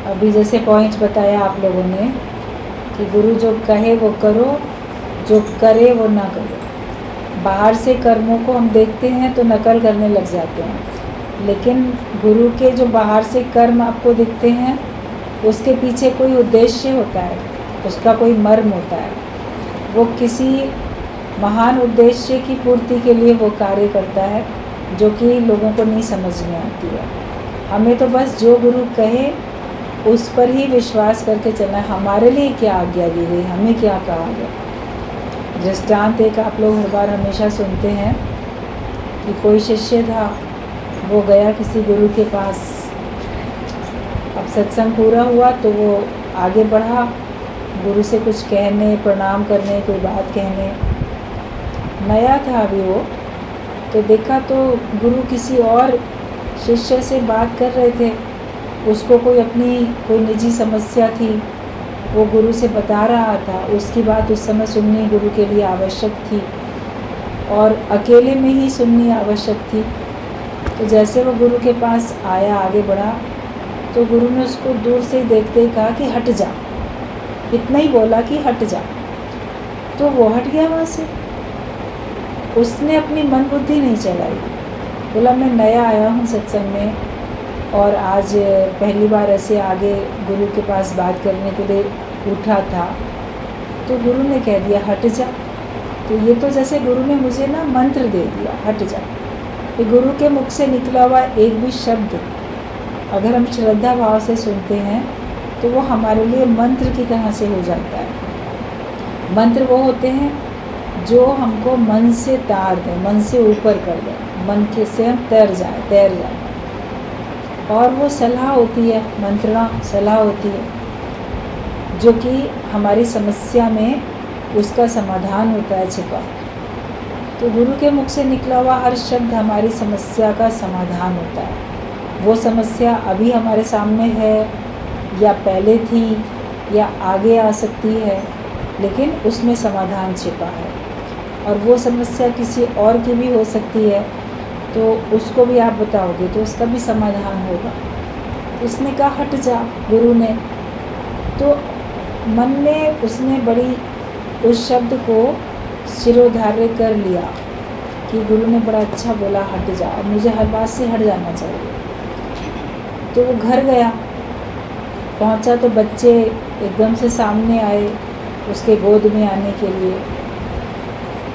अभी जैसे पॉइंट बताया आप लोगों ने कि गुरु जो कहे वो करो, जो करे वो ना करो। बाहर से कर्मों को हम देखते हैं तो नकल करने लग जाते हैं, लेकिन गुरु के जो बाहर से कर्म आपको दिखते हैं उसके पीछे कोई उद्देश्य होता है, उसका कोई मर्म होता है। वो किसी महान उद्देश्य की पूर्ति के लिए वो कार्य करता है जो कि लोगों को नहीं समझ में आती है। हमें तो बस जो गुरु कहे उस पर ही विश्वास करके चलना है। हमारे लिए क्या आज्ञा दी गई, हमें क्या कहा गया। दृष्टांत एक आप लोग हर बार हमेशा सुनते हैं कि कोई शिष्य था, वो गया किसी गुरु के पास। अब सत्संग पूरा हुआ तो वो आगे बढ़ा गुरु से कुछ कहने, प्रणाम करने, कोई बात कहने। नया था अभी वो, तो देखा तो गुरु किसी और शिष्य से बात कर रहे थे। उसको कोई निजी समस्या थी, वो गुरु से बता रहा था। उसकी बात उस समय सुननी गुरु के लिए आवश्यक थी और अकेले में ही सुननी आवश्यक थी। तो जैसे वो गुरु के पास आया, आगे बढ़ा, तो गुरु ने उसको दूर से ही देखते ही कहा कि हट जा। इतना ही बोला कि हट जा, तो वो हट गया वहाँ से। उसने अपनी मन बुद्धि नहीं चलाई। बोला मैं नया आया हूँ सत्संग में और आज पहली बार ऐसे आगे गुरु के पास बात करने के लिए उठा था, तो गुरु ने कह दिया हट जा। तो ये तो जैसे गुरु ने मुझे ना मंत्र दे दिया, हट जा। ये गुरु के मुख से निकला हुआ एक भी शब्द अगर हम श्रद्धा भाव से सुनते हैं तो वो हमारे लिए मंत्र की तरह से हो जाता है। मंत्र वो होते हैं जो हमको मन से तार दें, मन से ऊपर कर दें, मन के से हम तैर जाए। और वो सलाह होती है, मंत्रणा सलाह होती है जो कि हमारी समस्या में उसका समाधान होता है छिपा। तो गुरु के मुख से निकला हुआ हर शब्द हमारी समस्या का समाधान होता है। वो समस्या अभी हमारे सामने है या पहले थी या आगे आ सकती है, लेकिन उसमें समाधान छिपा है। और वो समस्या किसी और की भी हो सकती है, तो उसको भी आप बताओगे तो उसका भी समाधान होगा। उसने कहा हट जा गुरु ने, तो मन में उसने बड़ी उस शब्द को शिरोधार्य कर लिया कि गुरु ने बड़ा अच्छा बोला हट जा, और मुझे हर बात से हट जाना चाहिए। तो वो घर गया, पहुंचा तो बच्चे एकदम से सामने आए उसके गोद में आने के लिए।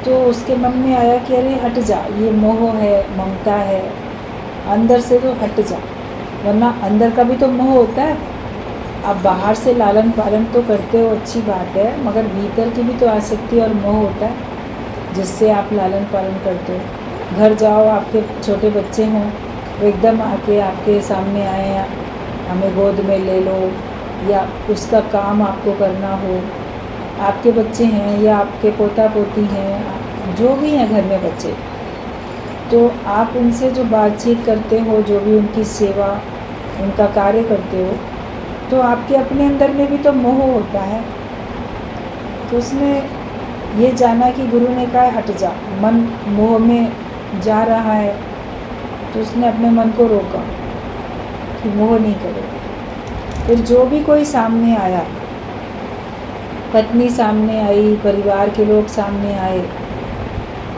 तो उसके मन में आया कि अरे हट जा, ये मोह है, ममता है, अंदर से तो हट जा, वरना अंदर का भी तो मोह होता है। आप बाहर से लालन पालन तो करते हो, अच्छी बात है, मगर भीतर की भी तो आसक्ति और मोह होता है जिससे आप लालन पालन करते हो। घर जाओ, आपके छोटे बच्चे हों, वो एकदम आके आपके सामने आए, हमें गोद में ले लो, या उसका काम आपको करना हो, आपके बच्चे हैं या आपके पोता पोती हैं, जो भी हैं घर में बच्चे, तो आप उनसे जो बातचीत करते हो, जो भी उनकी सेवा, उनका कार्य करते हो, तो आपके अपने अंदर में भी तो मोह होता है। तो उसने ये जाना कि गुरु ने कहा हट जा, मन मोह में जा रहा है, तो उसने अपने मन को रोका कि मोह नहीं करे। फिर जो भी कोई सामने आया, पत्नी सामने आई, परिवार के लोग सामने आए,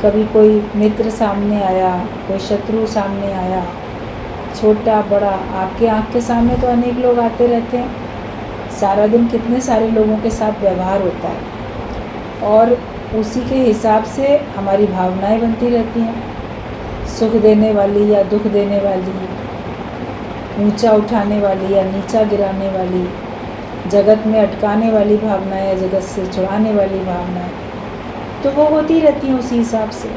कभी कोई मित्र सामने आया, कोई शत्रु सामने आया, छोटा बड़ा, आपके आँख के सामने तो अनेक लोग आते रहते हैं। सारा दिन कितने सारे लोगों के साथ व्यवहार होता है और उसी के हिसाब से हमारी भावनाएं बनती रहती हैं, सुख देने वाली या दुख देने वाली, ऊंचा उठाने वाली या नीचा गिराने वाली, जगत में अटकाने वाली भावनाएं या जगत से छुड़ाने वाली भावनाएं, तो वो होती रहती हैं उसी हिसाब से।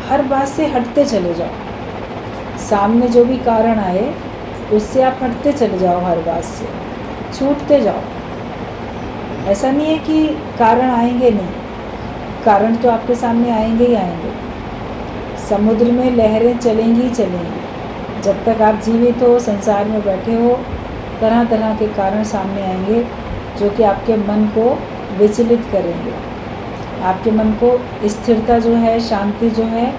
हर बात से हटते चले जाओ, सामने जो भी कारण आए उससे आप हटते चले जाओ, हर बात से छूटते जाओ। ऐसा नहीं है कि कारण आएंगे नहीं, कारण तो आपके सामने आएंगे ही आएंगे। समुद्र में लहरें चलेंगी ही चलेंगी। जब तक आप जीवित हो, संसार में बैठे हो, तरह तरह के कारण सामने आएंगे जो कि आपके मन को विचलित करेंगे। आपके मन को स्थिरता जो है, शांति जो है,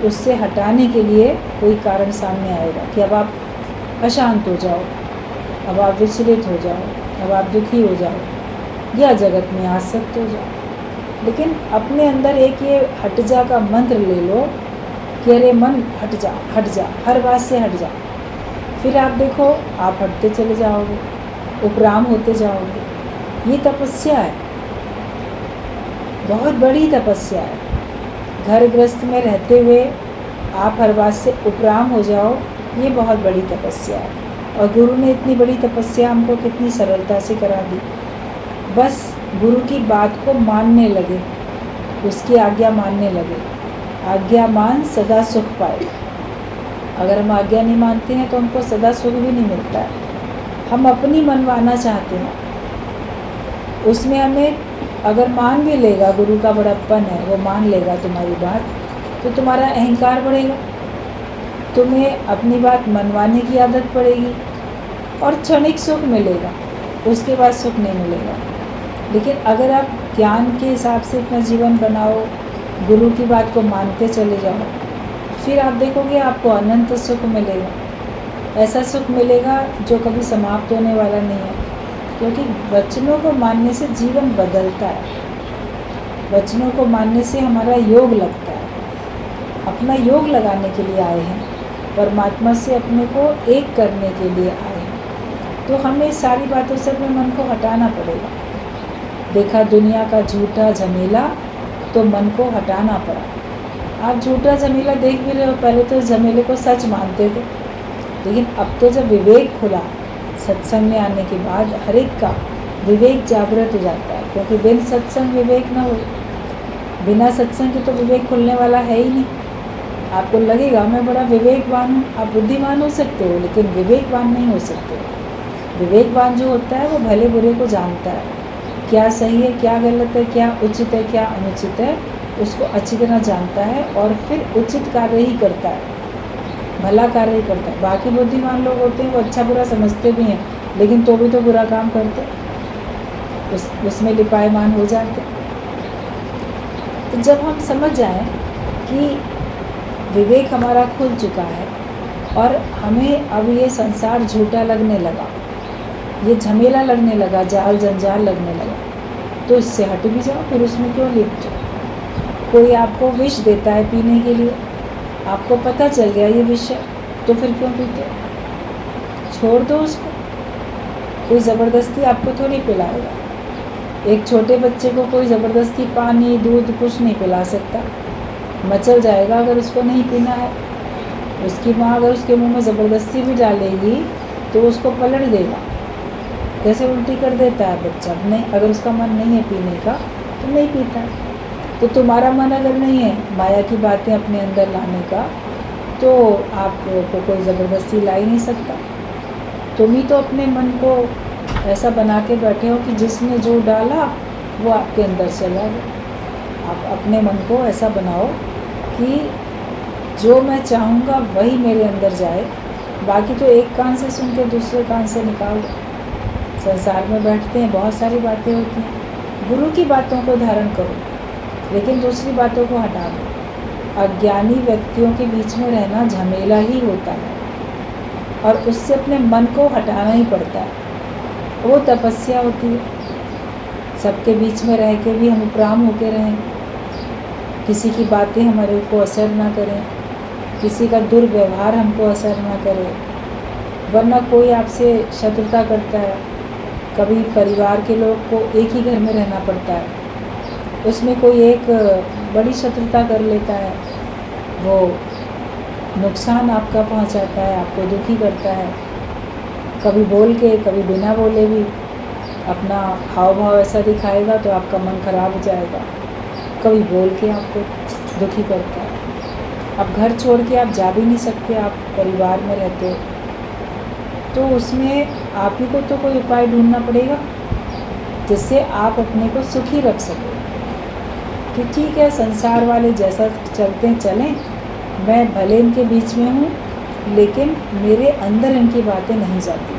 उससे हटाने के लिए कोई कारण सामने आएगा कि अब आप अशांत हो जाओ, अब आप विचलित हो जाओ, अब आप दुखी हो जाओ या जगत में आसक्त हो जाओ। लेकिन अपने अंदर एक ये हट जा का मंत्र ले लो कि अरे मन हट जा, हर बात से हट जा। फिर आप देखो आप हटते चले जाओगे, उपराम होते जाओगे। ये तपस्या है, बहुत बड़ी तपस्या है। घर गृहस्थ में रहते हुए आप हर बात से उपराम हो जाओ, ये बहुत बड़ी तपस्या है। और गुरु ने इतनी बड़ी तपस्या हमको कितनी सरलता से करा दी। बस गुरु की बात को मानने लगे, उसकी आज्ञा मानने लगे। आज्ञा मान सदा सुख पाए। अगर हम आज्ञा नहीं मानते हैं तो हमको सदा सुख भी नहीं मिलता है। हम अपनी मनवाना चाहते हैं, उसमें हमें अगर मान भी लेगा, गुरु का बड़प्पन है, वो मान लेगा तुम्हारी बात, तो तुम्हारा अहंकार बढ़ेगा, तुम्हें अपनी बात मनवाने की आदत पड़ेगी और क्षणिक सुख मिलेगा, उसके बाद सुख नहीं मिलेगा। लेकिन अगर आप ज्ञान के हिसाब से अपना जीवन बनाओ, गुरु की बात को मानते चले जाओ, फिर आप देखोगे आपको अनंत सुख मिलेगा। ऐसा सुख मिलेगा जो कभी समाप्त होने वाला नहीं है, क्योंकि वचनों को मानने से जीवन बदलता है। वचनों को मानने से हमारा योग लगता है। अपना योग लगाने के लिए आए हैं, परमात्मा से अपने को एक करने के लिए आए हैं, तो हमें सारी बातों से अपने मन को हटाना पड़ेगा। देखा दुनिया का झूठा झमेला तो मन को हटाना पड़ा। आप झूठा झमेला देख भी रहे हो, पहले तो झमेले को सच मानते थे, लेकिन अब तो जब विवेक खुला सत्संग में आने के बाद, हर एक का विवेक जागृत हो जाता है। क्योंकि बिन सत्संग विवेक न हो, बिना सत्संग के तो विवेक खुलने वाला है ही नहीं। आपको लगेगा मैं बड़ा विवेकवान हूँ, आप बुद्धिमान हो सकते हो लेकिन विवेकवान नहीं हो सकते। विवेकवान जो होता है वो भले बुरे को जानता है, क्या सही है क्या गलत है, क्या उचित है क्या अनुचित है, उसको अच्छी तरह जानता है और फिर उचित कार्य ही करता है, भला कार्य ही करता है। बाकी बुद्धिमान लोग होते हैं वो अच्छा बुरा समझते भी हैं, लेकिन तो भी तो बुरा काम करते, उसमें लिपायमान हो जाते। तो जब हम समझ जाएं कि विवेक हमारा खुल चुका है और हमें अब ये संसार झूठा लगने लगा, ये झमेला लगने लगा, जाल जंजाल लगने लगा, तो इससे हट भी जाओ, फिर उसमें क्यों लिपट जाओ। कोई आपको विष देता है पीने के लिए, आपको पता चल गया ये विष है, तो फिर क्यों पीते, छोड़ दो उसको। कोई ज़बरदस्ती आपको थोड़ी पिलाएगा। एक छोटे बच्चे को कोई ज़बरदस्ती पानी दूध कुछ नहीं पिला सकता, मचल जाएगा अगर उसको नहीं पीना है। उसकी माँ अगर उसके मुंह में ज़बरदस्ती भी डालेगी तो उसको पलट देगा, कैसे उल्टी कर देता है बच्चा। नहीं, अगर उसका मन नहीं है पीने का तो नहीं पीता है। तो तुम्हारा मन अगर नहीं है माया की बातें अपने अंदर लाने का, तो आपको कोई ज़बरदस्ती ला ही नहीं सकता। तुम ही तो अपने मन को ऐसा बना के बैठे हो कि जिसने जो डाला वो आपके अंदर चला गया। आप अपने मन को ऐसा बनाओ कि जो मैं चाहूँगा वही मेरे अंदर जाए, बाकी तो एक कान से सुन के दूसरे कान से निकाल दो। संसार में बैठते हैं, बहुत सारी बातें होती हैं, गुरु की बातों को धारण करो, लेकिन दूसरी बातों को हटा दो। अज्ञानी व्यक्तियों के बीच में रहना झमेला ही होता है और उससे अपने मन को हटाना ही पड़ता है, वो तपस्या होती है। सबके बीच में रह के भी हम उपराम होके रहें, किसी की बातें हमारे को असर ना करें, किसी का दुर्व्यवहार हमको असर ना करे, वरना कोई आपसे शत्रुता करता है। कभी परिवार के लोग को एक ही घर में रहना पड़ता है, उसमें कोई एक बड़ी शत्रुता कर लेता है, वो नुकसान आपका पहुंचाता है, आपको दुखी करता है। कभी बोल के कभी बिना बोले भी अपना हाव भाव ऐसा दिखाएगा तो आपका मन खराब हो जाएगा। कभी बोल के आपको दुखी करता है। अब घर छोड़ के आप जा भी नहीं सकते, आप परिवार में रहते हो, तो उसमें आप ही को तो कोई उपाय ढूंढना पड़ेगा जिससे आप अपने को सुखी रख सको। कि ठीक है संसार वाले जैसा चलते हैं चलें, मैं भले इनके बीच में हूँ लेकिन मेरे अंदर इनकी बातें नहीं जाती,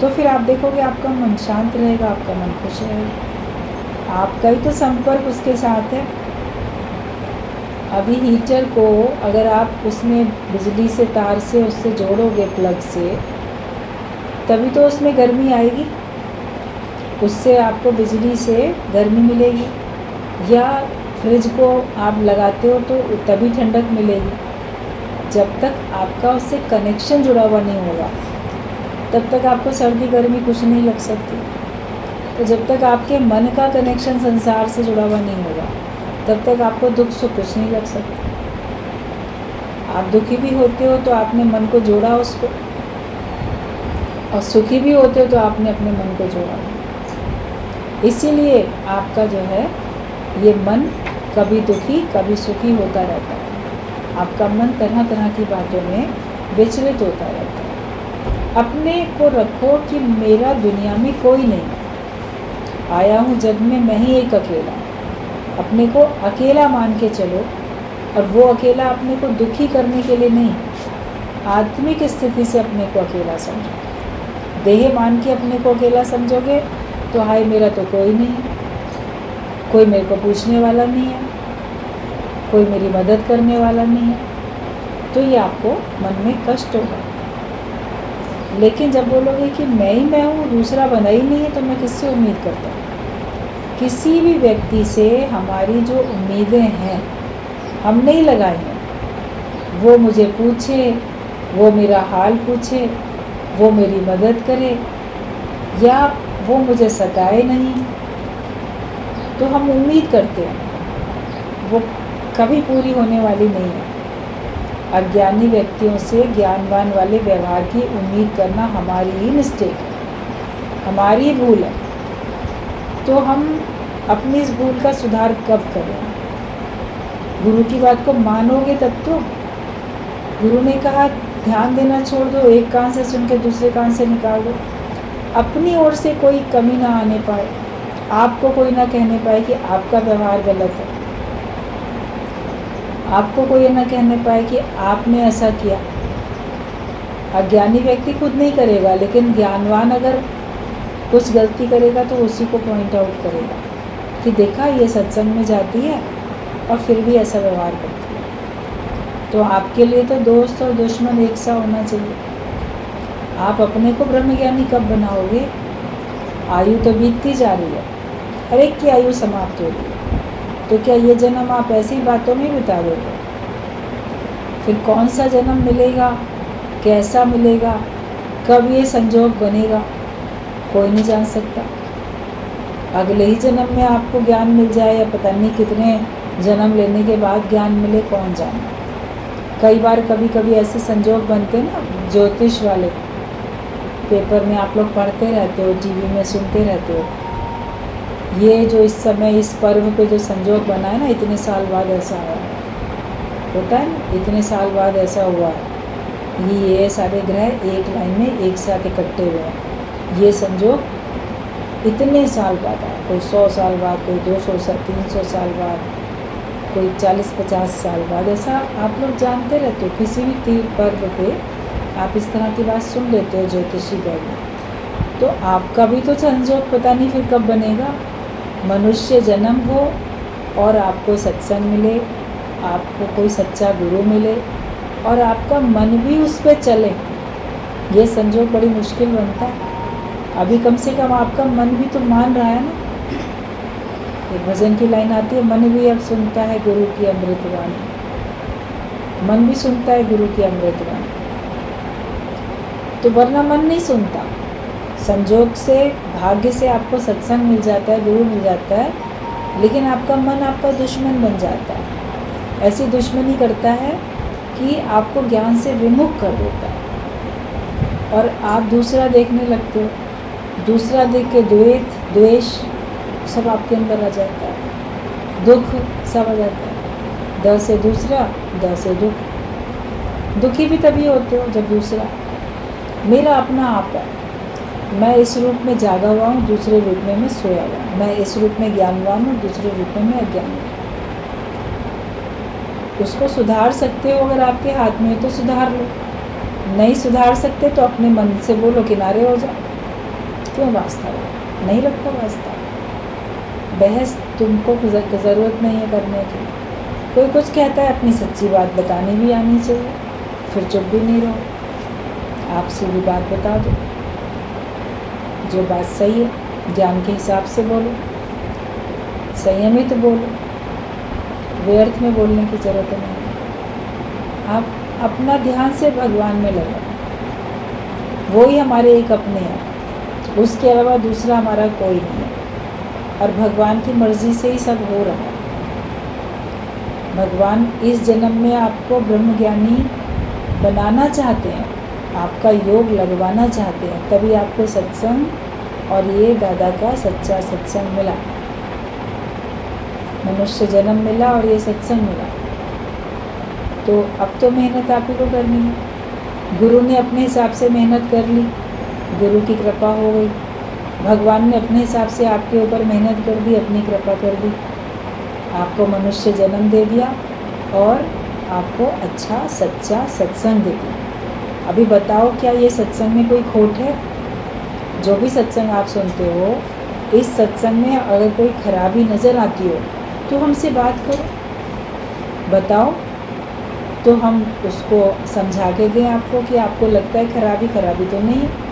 तो फिर आप देखोगे आपका मन शांत रहेगा, आपका मन खुश रहेगा। आपका ही तो संपर्क उसके साथ है। अभी हीटर को अगर आप उसमें बिजली से तार से उससे जोड़ोगे प्लग से, तभी तो उसमें गर्मी आएगी, उससे आपको बिजली से गर्मी मिलेगी। या फ्रिज को आप लगाते हो तो तभी ठंडक मिलेगी। जब तक आपका उससे कनेक्शन जुड़ा हुआ नहीं होगा तब तक आपको सर्दी गर्मी कुछ नहीं लग सकती। तो जब तक आपके मन का कनेक्शन संसार से जुड़ा हुआ नहीं होगा तब तक आपको दुख सुख कुछ नहीं लग सकता। आप दुखी भी होते हो तो आपने मन को जोड़ा उसको, और सुखी भी होते हो तो आपने अपने मन को जोड़ा। इसीलिए आपका जो है ये मन कभी दुखी कभी सुखी होता रहता है। आपका मन तरह तरह की बातों में विचलित होता रहता है। अपने को रखो कि मेरा दुनिया में कोई नहीं, आया हूँ जग में मैं ही एक अकेला। अपने को अकेला मान के चलो, और वो अकेला अपने को दुखी करने के लिए नहीं, आत्मिक स्थिति से अपने को अकेला समझो। देह मान के अपने को अकेला समझोगे तो हाय मेरा तो कोई नहीं, कोई मेरे को पूछने वाला नहीं है, कोई मेरी मदद करने वाला नहीं है, तो ये आपको मन में कष्ट होगा। लेकिन जब बोलोगे कि मैं ही मैं हूँ, दूसरा बना ही नहीं है, तो मैं किससे उम्मीद करता हूँ? किसी भी व्यक्ति से हमारी जो उम्मीदें हैं हम नहीं लगाई हैं। वो मुझे पूछे, वो मेरा हाल पूछे, वो मेरी मदद करे, या वो मुझे सताए नहीं, तो हम उम्मीद करते हैं, वो कभी पूरी होने वाली नहीं है। अज्ञानी व्यक्तियों से ज्ञानवान वाले व्यवहार की उम्मीद करना हमारी ही मिस्टेक है, हमारी भूल है। तो हम अपनी इस भूल का सुधार कब करें? गुरु की बात को मानोगे तब तो। गुरु ने कहा ध्यान देना छोड़ दो, एक कान से सुन के दूसरे कान से निकाल दो। अपनी ओर से कोई कमी ना आने पाए, आपको कोई ना कहने पाए कि आपका व्यवहार गलत है, आपको कोई ना कहने पाए कि आपने ऐसा किया। अज्ञानी व्यक्ति खुद नहीं करेगा, लेकिन ज्ञानवान अगर कुछ गलती करेगा तो उसी को पॉइंट आउट करेगा कि देखा ये सत्संग में जाती है और फिर भी ऐसा व्यवहार करती है। तो आपके लिए तो दोस्त और दुश्मन एक सा होना चाहिए। आप अपने को ब्रह्मज्ञानी कब बनाओगे? आयु तो बीतती जा रही है, हर एक की आयु समाप्त हो रही है, तो क्या ये जन्म आप ऐसी बातों में बिता दोगे? फिर कौन सा जन्म मिलेगा, कैसा मिलेगा, कब ये संजोग बनेगा, कोई नहीं जान सकता। अगले ही जन्म में आपको ज्ञान मिल जाए या पता नहीं कितने जन्म लेने के बाद ज्ञान मिले, कौन जाने। कई बार कभी कभी ऐसे संजोग बनते हैं ना, ज्योतिष वाले, पेपर में आप लोग पढ़ते रहते हो, टीवी में सुनते रहते हो, ये जो इस समय इस पर्व पे जो संजोग बना है ना, इतने साल बाद ऐसा आया है, होता है ना, इतने साल बाद ऐसा हुआ है। ये सारे ग्रह एक लाइन में एक साथ इकट्ठे हुए हैं, ये संजोग इतने साल बाद आया। कोई 100 साल बाद, कोई 200 साल, 300 साल बाद, कोई 40-50 साल बाद। ऐसा आप लोग जानते रहते हो, किसी भी पर्व पे आप इस तरह की बात सुन लेते हो ज्योतिषी गर्भ। तो आपका भी तो संजोग पता नहीं फिर कब बनेगा। मनुष्य जन्म हो और आपको सत्संग मिले, आपको कोई सच्चा गुरु मिले और आपका मन भी उस पर चले, ये संजोग बड़ी मुश्किल बनता है। अभी कम से कम आपका मन भी तो मान रहा है ना। एक भजन की लाइन आती है, मन भी अब सुनता है गुरु की अमृतवाणी। मन भी सुनता है गुरु की अमृतवाणी, तो वरना मन नहीं सुनता। संजोग से, भाग्य से आपको सत्संग मिल जाता है, गुरु मिल जाता है, लेकिन आपका मन आपका दुश्मन बन जाता है। ऐसी दुश्मनी करता है कि आपको ज्ञान से विमुख कर देता है और आप दूसरा देखने लगते हो। दूसरा देख के द्वेष सब आपके अंदर आ जाता है, दुख सब आ जाता है। द से दूसरा, द से दुख। दुखी भी तभी होते हो जब दूसरा। मेरा अपना आप है, मैं इस रूप में जागा हुआ हूँ, दूसरे रूप में मैं सोया हुआ हूँ। मैं इस रूप में ज्ञानवान हूँ, दूसरे रूप में मैं अज्ञानी हूँ। उसको सुधार सकते हो अगर आपके हाथ में है तो सुधार लो, नहीं सुधार सकते तो अपने मन से बोलो किनारे हो जाओ। क्यों वास्ता है? नहीं रखो वास्ता। बहस तुमको ज़रूरत नहीं है करने की। कोई कुछ कहता है, अपनी सच्ची बात बतानी भी आनी चाहिए, फिर चुप भी नहीं रहो, आप सीधी बात बता दो। जो बात सही है ज्ञान के हिसाब से बोलो, संयमित बोलो, व्यर्थ में बोलने की ज़रूरत नहीं है। आप अपना ध्यान से भगवान में लगाओ, वो ही हमारे एक अपने हैं, उसके अलावा दूसरा हमारा कोई नहीं है। और भगवान की मर्ज़ी से ही सब हो रहा है। भगवान इस जन्म में आपको ब्रह्मज्ञानी बनाना चाहते हैं, आपका योग लगवाना चाहते हैं, तभी आपको सत्संग और ये दादा का सच्चा सत्संग मिला, मनुष्य जन्म मिला और ये सत्संग मिला। तो अब तो मेहनत आप ही को करनी है। गुरु ने अपने हिसाब से मेहनत कर ली, गुरु की कृपा हो गई। भगवान ने अपने हिसाब से आपके ऊपर मेहनत कर दी, अपनी कृपा कर दी, आपको मनुष्य जन्म दे दिया और आपको अच्छा सच्चा सत्संग दे दिया। अभी बताओ, क्या ये सत्संग में कोई खोट है? जो भी सत्संग आप सुनते हो, इस सत्संग में अगर कोई खराबी नज़र आती हो तो हमसे बात करो, बताओ, तो हम उसको समझा के दें आपको कि आपको लगता है खराबी तो नहीं है।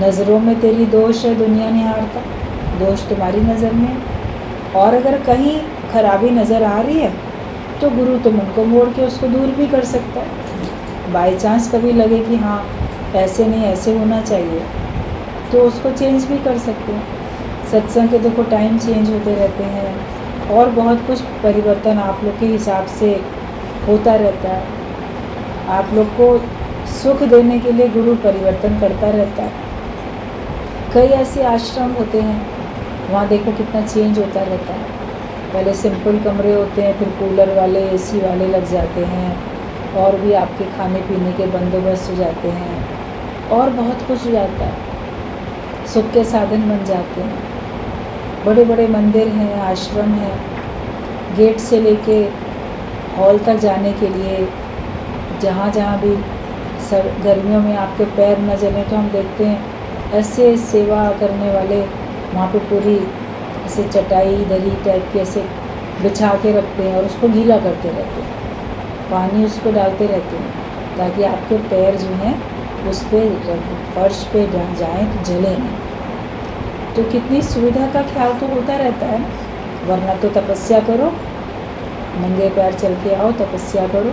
नज़रों में तेरी दोष है, दुनिया निहारता, दोष तुम्हारी नज़र में है। और अगर कहीं खराबी नज़र आ रही है तो गुरु तो मन को मोड़ के उसको दूर भी कर सकता है। बाय चांस कभी लगे कि हाँ ऐसे नहीं, ऐसे होना चाहिए, तो उसको चेंज भी कर सकते हैं। सत्संग के देखो टाइम चेंज होते रहते हैं और बहुत कुछ परिवर्तन आप लोग के हिसाब से होता रहता है। आप लोग को सुख देने के लिए गुरु परिवर्तन करता रहता है। कई ऐसे आश्रम होते हैं, वहाँ देखो कितना चेंज होता रहता है। पहले सिंपल कमरे होते हैं, फिर कूलर वाले, एसी वाले लग जाते हैं, और भी आपके खाने पीने के बंदोबस्त हो जाते हैं और बहुत कुछ हो जाता है। सुख के साधन बन जाते हैं। बड़े बड़े मंदिर हैं, आश्रम हैं, गेट से लेके हॉल तक जाने के लिए, जहाँ जहाँ भी गर्मियों में आपके पैर न जले तो हम देखते हैं ऐसे सेवा करने वाले वहाँ पे पूरी ऐसे चटाई दरी टाइप की ऐसे बिछा के रखते हैं और उसको गीला करते रहते हैं, पानी उसको डालते रहते हैं ताकि आपके पैर जो हैं उस पर फर्श पे जाएँ तो जले नहीं। तो कितनी सुविधा का ख्याल तो होता रहता है, वरना तो तपस्या करो, नंगे पैर चल के आओ, तपस्या करो।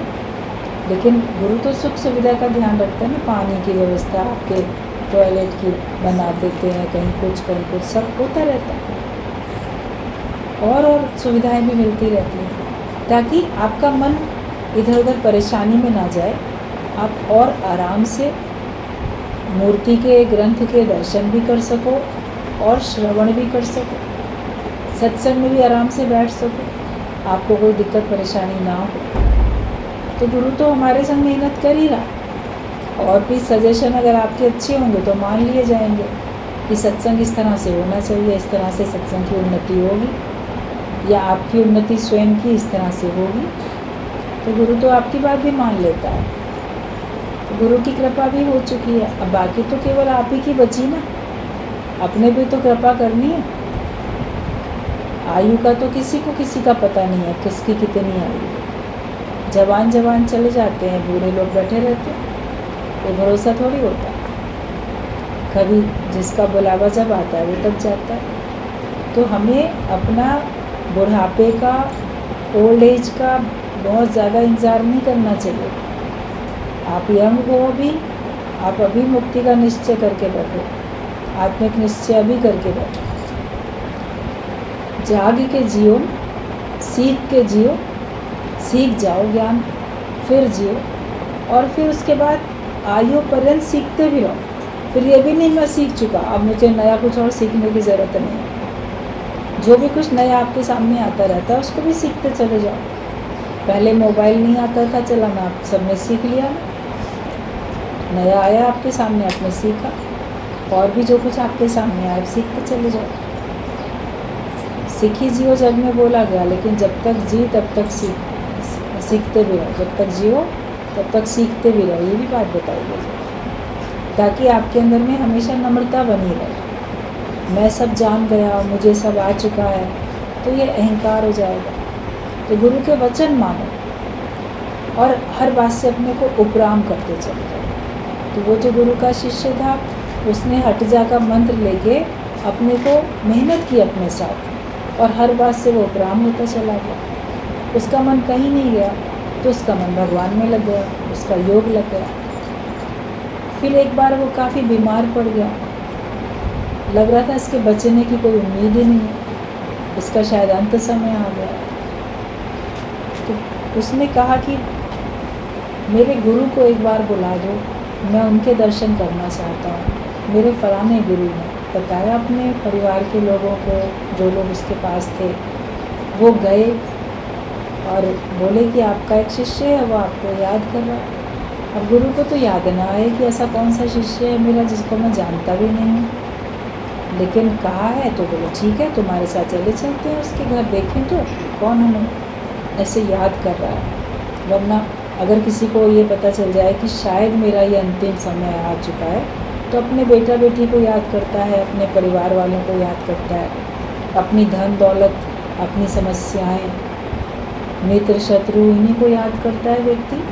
लेकिन गुरु तो सुख सुविधा का ध्यान रखते हैं ना, पानी की व्यवस्था, आपके टॉयलेट की बना देते हैं, कहीं कुछ सब होता रहता है। और सुविधाएं भी मिलती रहती हैं ताकि आपका मन इधर उधर परेशानी में ना जाए, आप और आराम से मूर्ति के ग्रंथ के दर्शन भी कर सको और श्रवण भी कर सको, सत्संग में भी आराम से बैठ सको, आपको कोई दिक्कत परेशानी ना हो। तो गुरु तो हमारे संग मेहनत कर ही रहा। और भी सजेशन अगर आपके अच्छे होंगे तो मान लिए जाएंगे कि सत्संग इस तरह से होना चाहिए, इस तरह से सत्संग की उन्नति होगी, या आपकी उन्नति स्वयं की इस तरह से होगी, तो गुरु तो आपकी बात भी मान लेता है। तो गुरु की कृपा भी हो चुकी है, अब बाकी तो केवल आप ही की बची ना, अपने भी तो कृपा करनी है। आयु का तो किसी का पता नहीं है किसकी कितनी आयु है। जवान चले जाते हैं, बूढ़े लोग बैठे रहते हैं, कोई भरोसा थोड़ी होता है। कभी जिसका बुलावा जब आता है वो तब जाता है। तो हमें अपना बुढ़ापे का, ओल्ड एज का बहुत ज़्यादा इंतज़ार नहीं करना चाहिए। आप यंग हो अभी, आप अभी मुक्ति का निश्चय करके बैठो, आत्मिक निश्चय अभी करके बैठो, जाग के जियो, सीख के जियो, सीख जाओ ज्ञान, फिर जियो, और फिर उसके बाद आयु पर्यंत सीखते भी रहो। फिर ये भी नहीं मैं सीख चुका, अब मुझे नया कुछ और सीखने की ज़रूरत नहीं है। जो भी कुछ नया आपके सामने आता रहता है उसको भी सीखते चले जाओ। पहले मोबाइल नहीं आता था चलाना, आप सबने सीख लिया, नया आया आपके सामने, आपने सीखा, और भी जो कुछ आपके सामने आया सीखते चले जाओ। सीखी जियो जग में बोला गया, लेकिन जब तक जी तब तक सीखते भी रहो, जब तक जियो तब तक सीखते भी रहो, ये भी बात बताई गई, ताकि आपके अंदर में हमेशा नम्रता बनी रहे। मैं सब जान गया, मुझे सब आ चुका है, तो ये अहंकार हो जाएगा। तो गुरु के वचन मानो और हर बात से अपने को उपराम करते चले जाओ। तो वो जो गुरु का शिष्य था उसने हट जा का मंत्र लेके अपने को मेहनत की अपने साथ, और हर बात से वो उपराम होता चला गया। उसका मन कहीं नहीं गया, तो उसका मन भगवान में लग गया, उसका योग लग गया। फिर एक बार वो काफ़ी बीमार पड़ गया, लग रहा था इसके बचने की कोई उम्मीद ही नहीं है, इसका शायद अंत समय आ गया। तो उसने कहा कि मेरे गुरु को एक बार बुला दो, मैं उनके दर्शन करना चाहता हूँ। मेरे फलाने गुरु हैं। बताया अपने परिवार के लोगों को, जो लोग उसके पास थे। वो गए और बोले कि आपका एक शिष्य है, वो आपको याद कर रहा है। अब गुरु को तो याद ना आए कि ऐसा कौन सा शिष्य है मेरा जिसको मैं जानता भी नहीं हूँ, लेकिन कहा है तो बोलो ठीक है, तुम्हारे साथ चले चलते हैं उसके घर, देखें तो कौन हमें ऐसे याद कर रहा है। वरना अगर किसी को ये पता चल जाए कि शायद मेरा ये अंतिम समय आ चुका है, तो अपने बेटा बेटी को याद करता है, अपने परिवार वालों को याद करता है, अपनी धन दौलत, अपनी समस्याएं, मित्र शत्रु, इन्हीं को याद करता है व्यक्ति।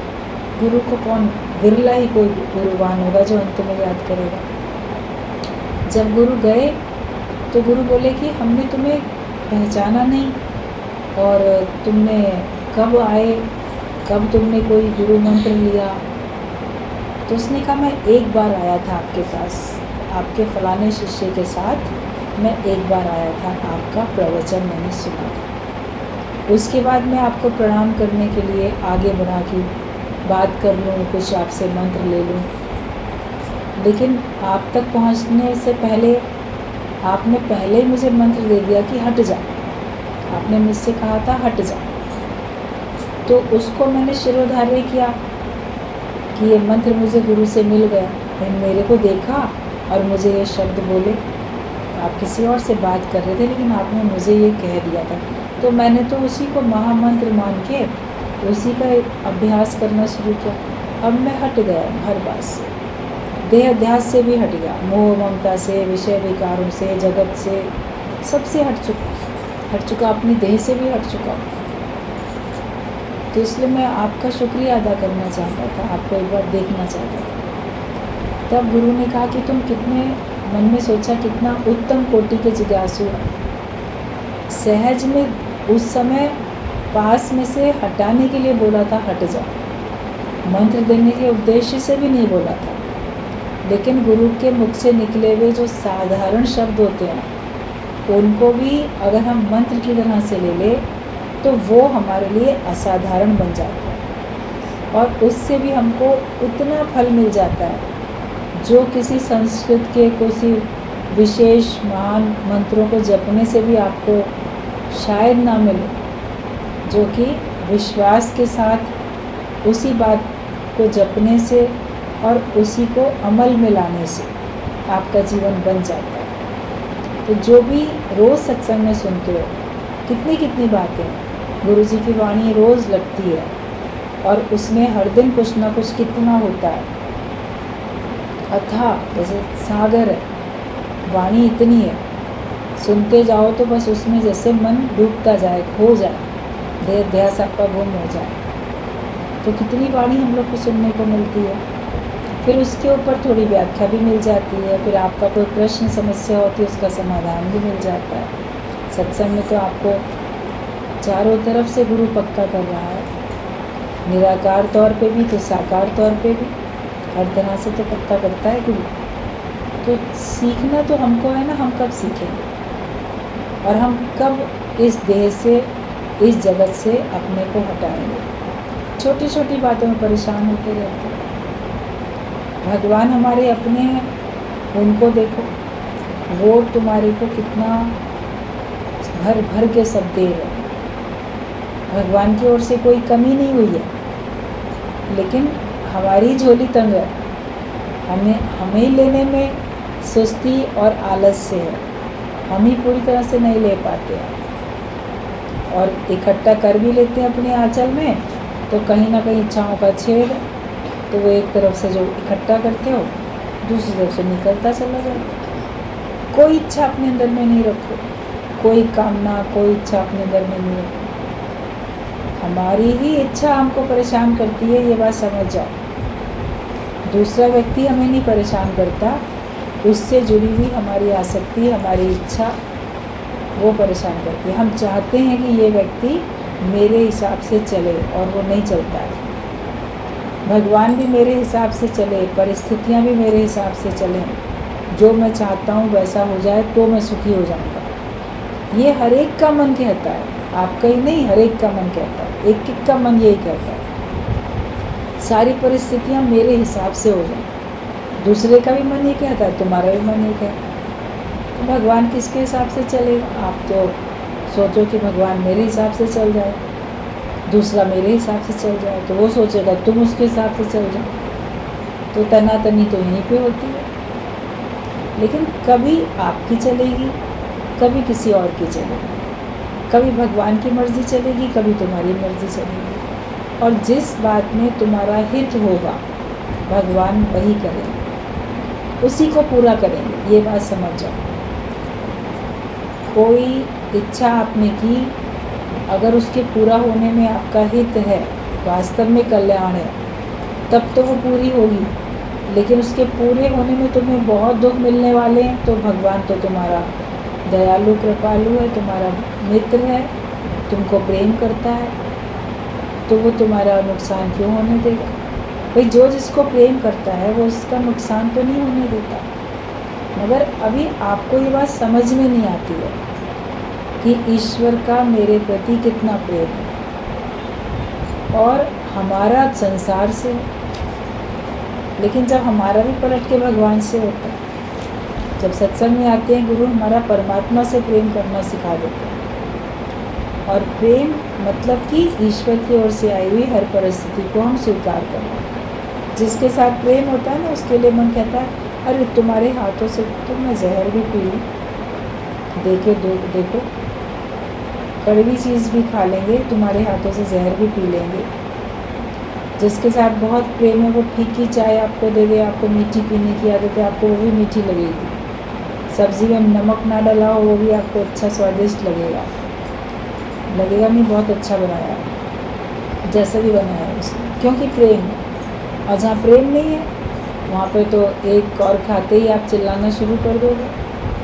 गुरु को कौन, बिरला ही कोई गुरुवान होगा जो अंत में याद करेगा। जब गुरु गए तो गुरु बोले कि हमने तुम्हें पहचाना नहीं, और तुमने कब आए, कब तुमने कोई गुरु मंत्र लिया। तो उसने कहा मैं एक बार आया था आपके पास, आपके फलाने शिष्य के साथ मैं एक बार आया था, आपका प्रवचन मैंने सुना था। उसके बाद मैं आपको प्रणाम करने के लिए आगे बढ़ा कि बात कर लूँ, कुछ आपसे मंत्र ले लूँ, लेकिन आप तक पहुँचने से पहले आपने पहले ही मुझे मंत्र दे दिया कि हट जा। आपने मुझसे कहा था हट जा, तो उसको मैंने शिरोधार्य किया कि ये मंत्र मुझे गुरु से मिल गया। मैंने मेरे को देखा और मुझे ये शब्द बोले, आप किसी और से बात कर रहे थे लेकिन आपने मुझे ये कह दिया था, तो मैंने तो उसी को महामंत्र मान के उसी का अभ्यास करना शुरू किया। अब मैं हट गया हर बात से, देह अध्यास से भी हट गया, मोह ममता से, विषय विकारों से, जगत से, सबसे हट चुका, अपनी देह से भी हट चुका। तो इसलिए मैं आपका शुक्रिया अदा करना चाहता था, आपको एक बार देखना चाहता था। तब गुरु ने कहा कि तुम कितने, मन में सोचा कितना उत्तम कोटि के जिज्ञासु हैं। सहज में उस समय पास में से हटाने के लिए बोला था हट जा, मंत्र देने के उद्देश्य से भी नहीं बोला था, लेकिन गुरु के मुख से निकले हुए जो साधारण शब्द होते हैं उनको भी अगर हम मंत्र की तरह से ले ले तो वो हमारे लिए असाधारण बन जाता है, और उससे भी हमको उतना फल मिल जाता है जो किसी संस्कृत के किसी विशेष महान मंत्रों को जपने से भी आपको शायद ना मिले, जो कि विश्वास के साथ उसी बात को जपने से और उसी को अमल में लाने से आपका जीवन बन जाता है। तो जो भी रोज़ सत्संग में सुनते हो, कितनी कितनी बातें गुरु जी की वाणी रोज़ लगती है, और उसमें हर दिन कुछ ना कुछ कितना होता है, अथाह जैसे सागर है, वाणी इतनी है, सुनते जाओ तो बस उसमें जैसे मन डूबता जाए, खो जाए, देह अध्यास आपका गुम हो जाए। तो कितनी वाणी हम लोग को सुनने को मिलती है। फिर उसके ऊपर थोड़ी व्याख्या भी मिल जाती है, फिर आपका कोई प्रश्न समस्या होती है उसका समाधान भी मिल जाता है। सत्संग में तो आपको चारों तरफ से गुरु पक्का कर रहा है, निराकार तौर पे भी तो साकार तौर पे भी, हर तरह से तो पक्का करता है गुरु। तो सीखना तो हमको है ना, हम कब सीखेंगे और हम कब इस देह से, इस जगत से अपने को हटाएंगे। छोटी छोटी बातों में परेशान होते रहते हैं। भगवान हमारे अपने हैं, उनको देखो, वो तुम्हारे को कितना भर भर के सब दे रहे हैं। भगवान की ओर से कोई कमी नहीं हुई है, लेकिन हमारी झोली तंग है, हमें लेने में सुस्ती और आलस्य है, हम ही पूरी तरह से नहीं ले पाते हैं, और इकट्ठा कर भी लेते हैं अपने आंचल में, तो कहीं ना कहीं इच्छाओं का छेद, तो वो एक तरफ से जो इकट्ठा करते हो दूसरी तरफ से निकलता चला जाता। कोई इच्छा अपने अंदर में नहीं रखो, कोई कामना, कोई इच्छा अपने अंदर में नहीं रखो। हमारी ही इच्छा हमको परेशान करती है, ये बात समझ जाओ। दूसरा व्यक्ति हमें नहीं परेशान करता, उससे जुड़ी हुई हमारी आसक्ति, हमारी इच्छा वो परेशान करती है। हम चाहते हैं कि ये व्यक्ति मेरे हिसाब से चले और वो नहीं चलता है। भगवान भी मेरे हिसाब से चले, परिस्थितियाँ भी मेरे हिसाब से चलें, जो मैं चाहता हूँ वैसा हो जाए तो मैं सुखी हो जाऊँगा। ये हर एक का मन कहता है, आपका ही नहीं, हर एक का मन कहता है, एक एक का मन यही कहता है, सारी परिस्थितियाँ मेरे हिसाब से हो जाए। दूसरे का भी मन ये कहता है, तुम्हारा भी मन ये कहता है। तो भगवान किसके हिसाब से चलेगा? आप तो सोचो कि भगवान मेरे हिसाब से चल जाए, दूसरा मेरे हिसाब से चल जाए, तो वो सोचेगा तुम उसके हिसाब से चल जाओ। तो तनातनी तो यहीं पे होती है। लेकिन कभी आपकी चलेगी, कभी किसी और की चलेगी, कभी भगवान की मर्ज़ी चलेगी, कभी तुम्हारी मर्ज़ी चलेगी। और जिस बात में तुम्हारा हित होगा भगवान वही करेंगे, उसी को पूरा करेंगे। ये बात समझ जाओ। कोई इच्छा आपने की, अगर उसके पूरा होने में आपका हित है, वास्तव में कल्याण है, तब तो वो पूरी होगी। लेकिन उसके पूरे होने में तुम्हें बहुत दुख मिलने वाले हैं, तो भगवान तो तुम्हारा दयालु कृपालु है, तुम्हारा मित्र है, तुमको प्रेम करता है, तो वो तुम्हारा नुकसान क्यों होने देगा? भाई जो जिसको प्रेम करता है वो उसका नुकसान तो नहीं होने देता। मगर अभी आपको ये बात समझ में नहीं आती है कि ईश्वर का मेरे प्रति कितना प्रेम है और हमारा संसार से है। लेकिन जब हमारा भी पलट के भगवान से होता है, जब सत्संग में आते हैं गुरु हमारा परमात्मा से प्रेम करना सिखा देते हैं। और प्रेम मतलब कि ईश्वर की ओर से आई हुई हर परिस्थिति को हम स्वीकार करें। जिसके साथ प्रेम होता है ना, उसके लिए मन कहता है अरे तुम्हारे हाथों से तो मैं जहर भी पी लूँ, देखो कड़वी चीज़ भी खा लेंगे, तुम्हारे हाथों से जहर भी पी लेंगे। जिसके साथ बहुत प्रेम है वो फीकी चाय आपको दे दे, आपको मीठी पीने की आदत है, आपको वो भी मीठी लगेगी। सब्ज़ी में नमक ना डला हो वो भी आपको अच्छा स्वादिष्ट लगेगा नहीं, बहुत अच्छा बनाया है, जैसा भी बनाया है उसने, क्योंकि प्रेम है। और जहाँ प्रेम नहीं है वहाँ पे तो एक और खाते ही आप चिल्लाना शुरू कर दोगे,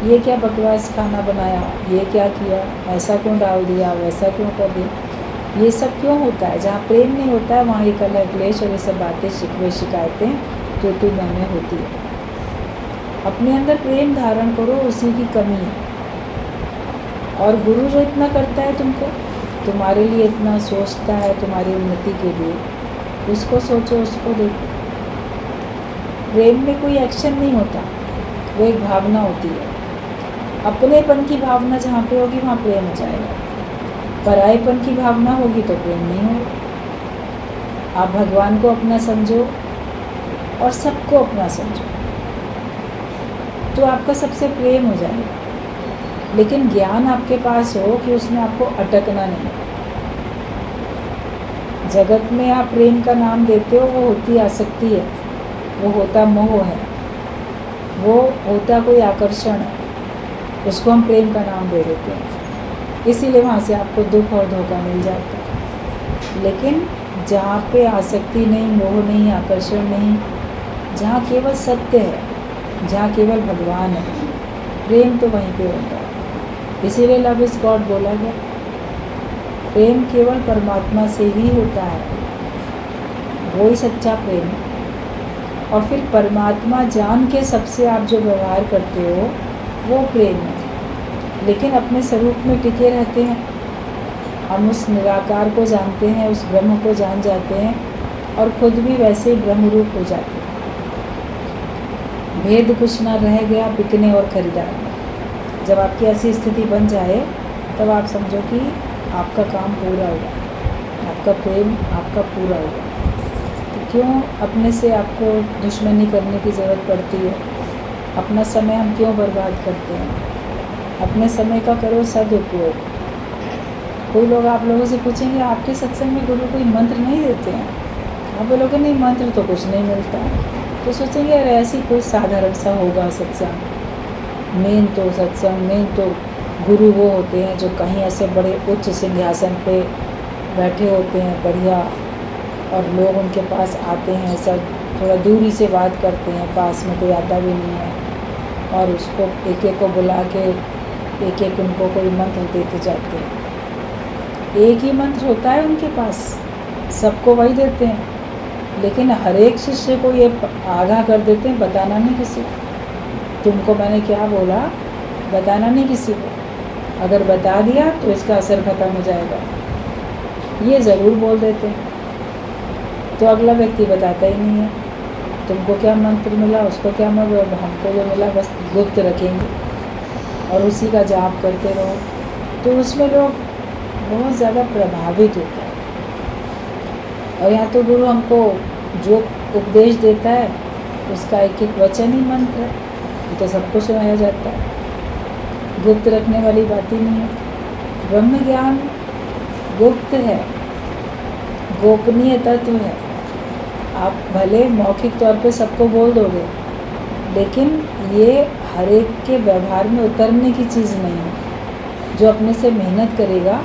ये क्या बकवास खाना बनाया, ये क्या किया, ऐसा क्यों डाल दिया, वैसा क्यों कर दिया। ये सब क्यों होता है? जहाँ प्रेम नहीं होता है वहाँ ये कलह क्लेश और ये सब बातें शिकवे शिकायतें तो में होती है। अपने अंदर प्रेम धारण करो, उसी की कमी है। और गुरु जो इतना करता है तुमको, तुम्हारे लिए इतना सोचता है तुम्हारी उन्नति के लिए, उसको सोचो, उसको देखो। प्रेम में कोई एक्शन नहीं होता, वो एक भावना होती है। अपनेपन की भावना जहाँ पे होगी वहाँ प्रेम हो जाएगा, परायेपन की भावना होगी तो प्रेम नहीं होगा। आप भगवान को अपना समझो और सबको अपना समझो, तो आपका सबसे प्रेम हो जाएगा। लेकिन ज्ञान आपके पास हो कि उसमें आपको अटकना नहीं। जगत में आप प्रेम का नाम देते हो, वो होती आसक्ति है, वो होता मोह है, वो होता कोई आकर्षण है, उसको हम प्रेम का नाम दे देते हैं। इसीलिए वहाँ से आपको दुख और धोखा मिल जाता है। लेकिन जहाँ पे आसक्ति नहीं, मोह नहीं, आकर्षण नहीं, जहाँ केवल सत्य है, जहाँ केवल भगवान है, प्रेम तो वहीं पे होता है। इसीलिए लव इज़ गॉड बोला गया। प्रेम केवल परमात्मा से ही होता है, वो ही सच्चा प्रेम है। और फिर परमात्मा जान के सबसे आप जो व्यवहार करते हो वो प्रेम है। लेकिन अपने स्वरूप में टिके रहते हैं, हम उस निराकार को जानते हैं, उस ब्रह्म को जान जाते हैं और खुद भी वैसे ही ब्रह्मरूप हो जाते हैं। भेद कुछ ना रह गया बिकने और खरीदार में। जब आपकी ऐसी स्थिति बन जाए तब आप समझो कि आपका काम पूरा हुआ, आपका प्रेम आपका पूरा हुआ। तो क्यों अपने से आपको दुश्मनी करने की ज़रूरत पड़ती है? अपना समय हम क्यों बर्बाद करते हैं? अपने समय का करो सदुपयोग। कोई लोग आप लोगों से पूछेंगे आपके सत्संग में गुरु कोई मंत्र नहीं देते हैं? आप बोलोगे नहीं, मंत्र तो कुछ नहीं मिलता है। तो सोचेंगे यार ऐसी कोई साधारण सा होगा सत्संग। मेन तो सत्संग, मेन तो गुरु वो होते हैं जो कहीं ऐसे बड़े उच्च सिंहासन पे बैठे होते हैं बढ़िया, और लोग उनके पास आते हैं, सब थोड़ा दूरी से बात करते हैं, पास में कोई आता भी नहीं है, और उसको एक एक को बुला के एक एक उनको कोई मंत्र देते जाते हैं। एक ही मंत्र होता है उनके पास, सबको वही देते हैं, लेकिन हर एक शिष्य को ये आगाह कर देते हैं, बताना नहीं किसी को। तुमको मैंने क्या बोला, बताना नहीं किसी को। अगर बता दिया तो इसका असर ख़त्म हो जाएगा, ये ज़रूर बोल देते हैं। तो अगला व्यक्ति बताता ही नहीं है, तुमको क्या मंत्र मिला, उसको क्या मिला, हमको जो मिला बस गुप्त रखेंगे और उसी का जाप करते रहो। तो उसमें लोग बहुत ज़्यादा प्रभावित होते हैं। और यहाँ तो गुरु हमको जो उपदेश देता है उसका एक एक वचन ही मंत्र है, ये तो सबको सुनाया जाता है, गुप्त रखने वाली बात ही नहीं है। ब्रह्म ज्ञान गुप्त है, गोपनीय तत्व है। आप भले मौखिक तौर पे सबको बोल दोगे, लेकिन ये हर एक के व्यवहार में उतरने की चीज़ नहीं है। जो अपने से मेहनत करेगा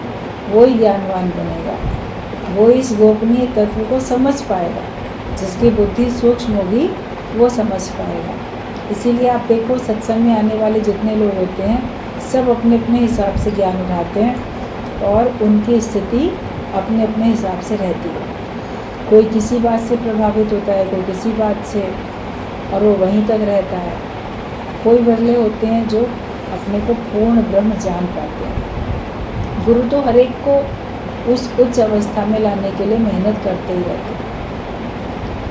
वो ही ज्ञानवान बनेगा, वो इस गोपनीय तत्व को समझ पाएगा। जिसकी बुद्धि सूक्ष्म होगी वो समझ पाएगा। इसीलिए आप देखो, सत्संग में आने वाले जितने लोग होते हैं सब अपने अपने हिसाब से ज्ञान उठाते हैं और उनकी स्थिति अपने अपने हिसाब से रहती है। कोई किसी बात से प्रभावित होता है, कोई किसी बात से, और वो वहीं तक रहता है। कोई बदले होते हैं जो अपने को पूर्ण ब्रह्म जान पाते हैं। गुरु तो हर एक को उस उच्च अवस्था में लाने के लिए मेहनत करते ही रहते हैं।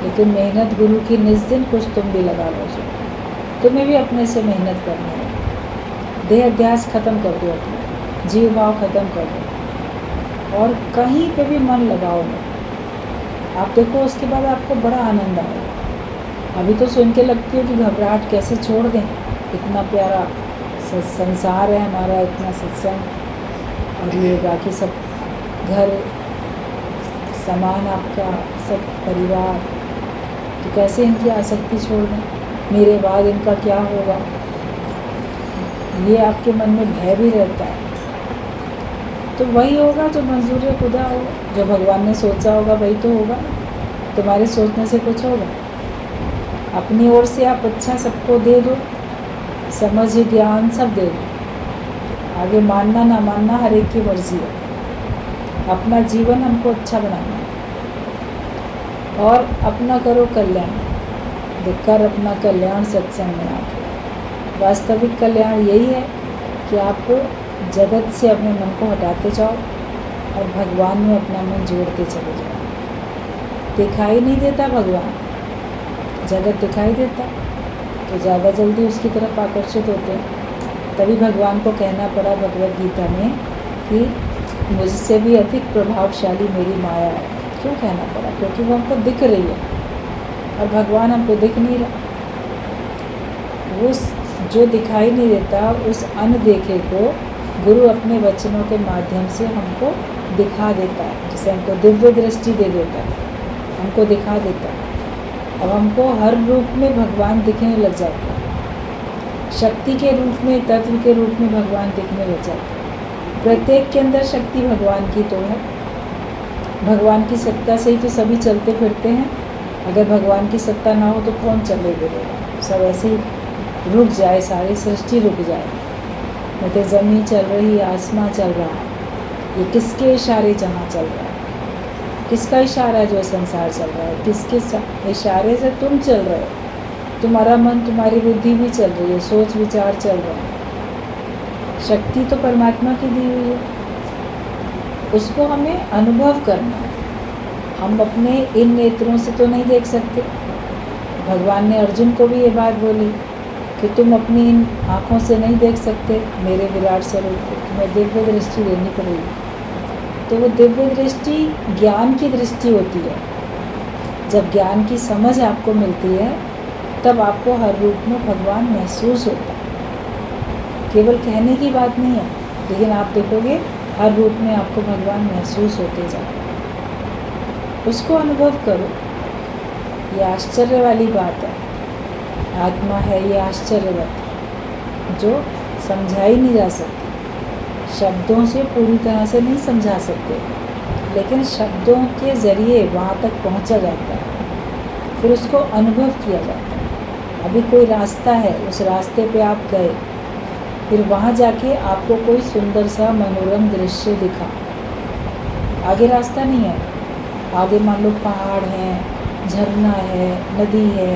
लेकिन मेहनत गुरु की निज दिन कुछ तुम भी लगा लो, तुम्हें भी अपने से मेहनत करनी है। देह अध्यास ख़त्म कर दो, अपना जीव भाव ख़त्म कर दो और कहीं पे भी मन लगाओ नहीं। आप देखो, उसके बाद आपको बड़ा आनंद आएगा। अभी तो सुन के लगती है कि घबराहट कैसे छोड़ दें, इतना प्यारा संसार है हमारा, इतना सत्संग और ये बाकी सब घर सामान आपका सब परिवार, तो कैसे इनकी आसक्ति छोड़ दें, मेरे बाद इनका क्या होगा, ये आपके मन में भय भी रहता है। तो वही होगा जो मंजूर खुदा होगा, जो भगवान ने सोचा होगा वही तो होगा। तुम्हारे सोचने से कुछ होगा? अपनी ओर से आप अच्छा सबको दे दो, समझ ज्ञान सब दे दो। आगे मानना ना मानना हर एक की मर्जी है। अपना जीवन हमको अच्छा बनाना है और अपना करो कल्याण, देखकर अपना कल्याण सत्संग में आके। वास्तविक कल्याण यही है कि आप जगत से अपने मन को हटाते जाओ और भगवान में अपना मन जोड़ते चले जाओ। दिखाई नहीं देता भगवान, जगत दिखाई देता तो ज़्यादा जल्दी उसकी तरफ आकर्षित होते हैं। तभी भगवान को कहना पड़ा भगवद गीता में कि मुझसे भी अधिक प्रभावशाली मेरी माया है। क्यों कहना पड़ा? क्योंकि वो हमको दिख रही है और भगवान हमको दिख नहीं रहा। उस जो दिखाई नहीं देता, उस अनदेखे को गुरु अपने वचनों के माध्यम से हमको दिखा देता है। जैसे हमको दिव्य दृष्टि दे देता है, हमको दिखा देता है। अब हमको हर रूप में भगवान दिखने लग जाता है। शक्ति के रूप में, तत्व के रूप में भगवान दिखने लग जाता है। प्रत्येक के अंदर शक्ति भगवान की तो है। भगवान की सत्ता से ही तो सभी चलते फिरते हैं। अगर भगवान की सत्ता ना हो तो कौन चले फिरेगा? सब ऐसे ही रुक जाए, सारी सृष्टि रुक जाए। नहीं तो ज़मीन चल रही, आसमां चल रहा है, ये किसके इशारे जहाँ चल रहा है? किसका इशारा है जो संसार चल रहा है? किसके इशारे से तुम चल रहे हो? तुम्हारा मन, तुम्हारी बुद्धि भी चल रही है, सोच विचार चल रहा है। शक्ति तो परमात्मा की दी हुई है, उसको हमें अनुभव करना है। हम अपने इन नेत्रों से तो नहीं देख सकते। भगवान ने अर्जुन को भी ये बात बोली कि तुम अपनी इन आँखों से नहीं देख सकते मेरे विराट स्वरूप को, तुम्हें दिव्य दृष्टि देनी पड़ेगी। तो वो दिव्य दृष्टि ज्ञान की दृष्टि होती है। जब ज्ञान की समझ आपको मिलती है तब आपको हर रूप में भगवान महसूस होता है। केवल कहने की बात नहीं है, लेकिन आप देखोगे हर रूप में आपको भगवान महसूस होते जाए। उसको अनुभव करो। ये आश्चर्य वाली बात है। आत्मा है ये आश्चर्यवत, जो समझाई नहीं जा सकती। शब्दों से पूरी तरह से नहीं समझा सकते, लेकिन शब्दों के ज़रिए वहाँ तक पहुँचा जाता है, फिर उसको अनुभव किया जाता है। अभी कोई रास्ता है, उस रास्ते पे आप गए, फिर वहाँ जाके आपको कोई सुंदर सा मनोरम दृश्य दिखा, आगे रास्ता नहीं है, आगे मान लो पहाड़ हैं, झरना है, नदी है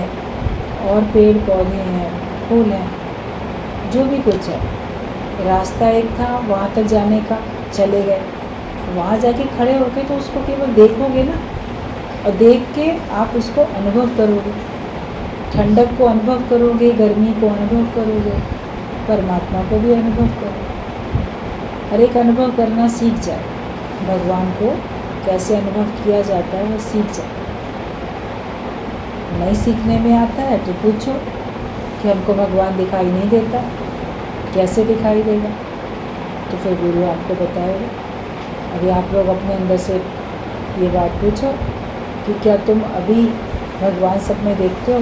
और पेड़ पौधे हैं, फूल हैं, जो भी कुछ है, रास्ता एक था वहाँ तक जाने का, चले गए, वहाँ जाके खड़े होके तो उसको केवल देखोगे ना, और देख के आप उसको अनुभव करोगे, ठंडक को अनुभव करोगे, गर्मी को अनुभव करोगे, परमात्मा को भी अनुभव करो। हर एक अनुभव करना सीख जाए, भगवान को कैसे अनुभव किया जाता है वो सीख जाए। नहीं सीखने में आता है तो पूछो कि हमको भगवान दिखाई नहीं देता, कैसे दिखाई देगा, तो फिर गुरु आपको बताएगा। अभी आप लोग अपने अंदर से ये बात पूछो कि क्या तुम अभी भगवान सब में देखते हो?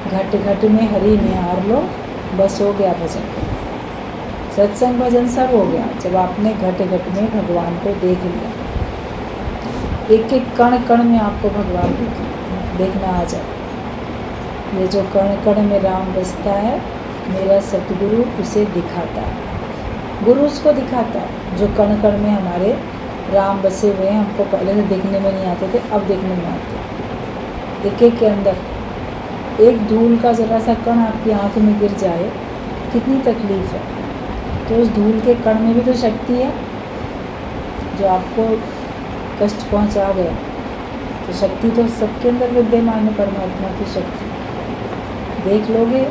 घट घट में हरि निहार लो, बस हो गया भजन, सत्संग भजन सब हो गया जब आपने घट घट में भगवान को देख लिया। एक एक कण कण में आपको भगवान देखना आ जाए। ये जो कण कण में राम बसता है, मेरा सतगुरु उसे दिखाता है, गुरु उसको दिखाता है। जो कण कण में हमारे राम बसे हुए हैं, हमको पहले से देखने में नहीं आते थे, अब देखने में आते। एक एक के अंदर एक धूल का ज़रा सा कण आपकी आँख में गिर जाए, कितनी तकलीफ़ है। तो उस धूल के कण में भी तो शक्ति है, जो आपको कष्ट पहुंचा गया, तो शक्ति तो सबके अंदर विद्यमान है, परमात्मा की शक्ति। देख लोगे,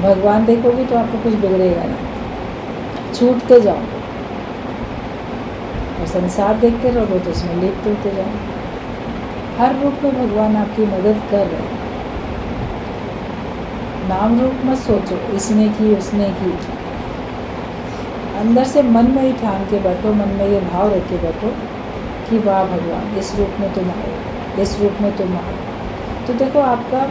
भगवान देखोगे तो आपको कुछ बिगड़ेगा नहीं, छूटते जाओगे, और संसार देखते रहोगे तो उसमें लिप्त होते जाओगे। हर रूप में भगवान आपकी मदद कर रहे हैं। नाम रूप मत सोचो, इसने की उसने की, अंदर से मन में ही ठान के बैठो, मन में ये भाव रख के बैठो कि वाह भगवान, इस रूप में तुम आए, इस रूप में तुम आए। तो देखो आपका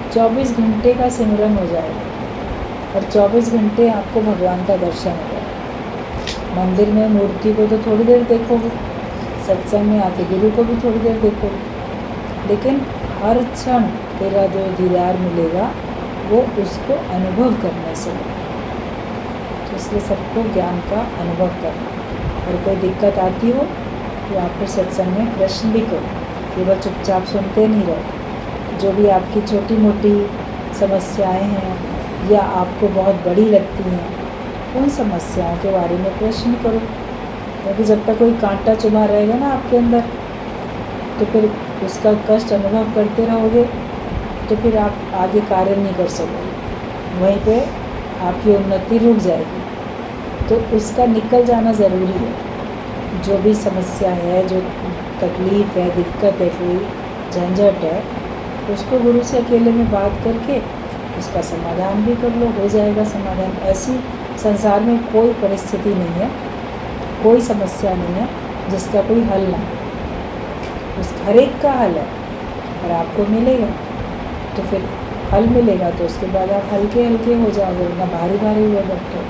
24 घंटे का सिमरन हो जाएगा, और 24 घंटे आपको भगवान का दर्शन हो जाएगा। मंदिर में मूर्ति को तो थोड़ी देर देखोगे, सत्संग में आके गुरु को भी थोड़ी देर देखोगे, लेकिन हर क्षण तेरा जो दीदार मिलेगा वो उसको अनुभव करने से मिलेगा। तो इसलिए सबको ज्ञान का अनुभव करना। और कोई दिक्कत आती हो तो आप फिर सत्संग में प्रश्न भी करो, केवल चुपचाप सुनते नहीं रहो। जो भी आपकी छोटी मोटी समस्याएं हैं या आपको बहुत बड़ी लगती हैं, उन समस्याओं के बारे में प्रश्न करो, क्योंकि जब तक कोई कांटा चुभा रहेगा ना आपके अंदर, तो फिर उसका कष्ट अनुभव करते रहोगे, तो फिर आप आगे कार्य नहीं कर सकोगे, वहीं पे आपकी उन्नति रुक जाएगी। तो उसका निकल जाना ज़रूरी है। जो भी समस्या है, जो तकलीफ़ है, दिक्कत है, कोई झंझट है, उसको गुरु से अकेले में बात करके उसका समाधान भी कर लो, हो जाएगा समाधान। ऐसी संसार में कोई परिस्थिति नहीं है, कोई समस्या नहीं है जिसका कोई हल ना हो। उस हर एक का हल है, और आपको मिलेगा तो फिर हल मिलेगा, तो उसके बाद आप हल्के हल्के हो जाओगे, ना भारी भारी हुआ बैठो।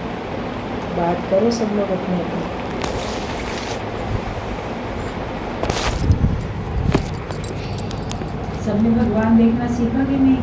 बात करो सब लोग अपने अपने। सबने भगवान देखना सीखा कि नहीं?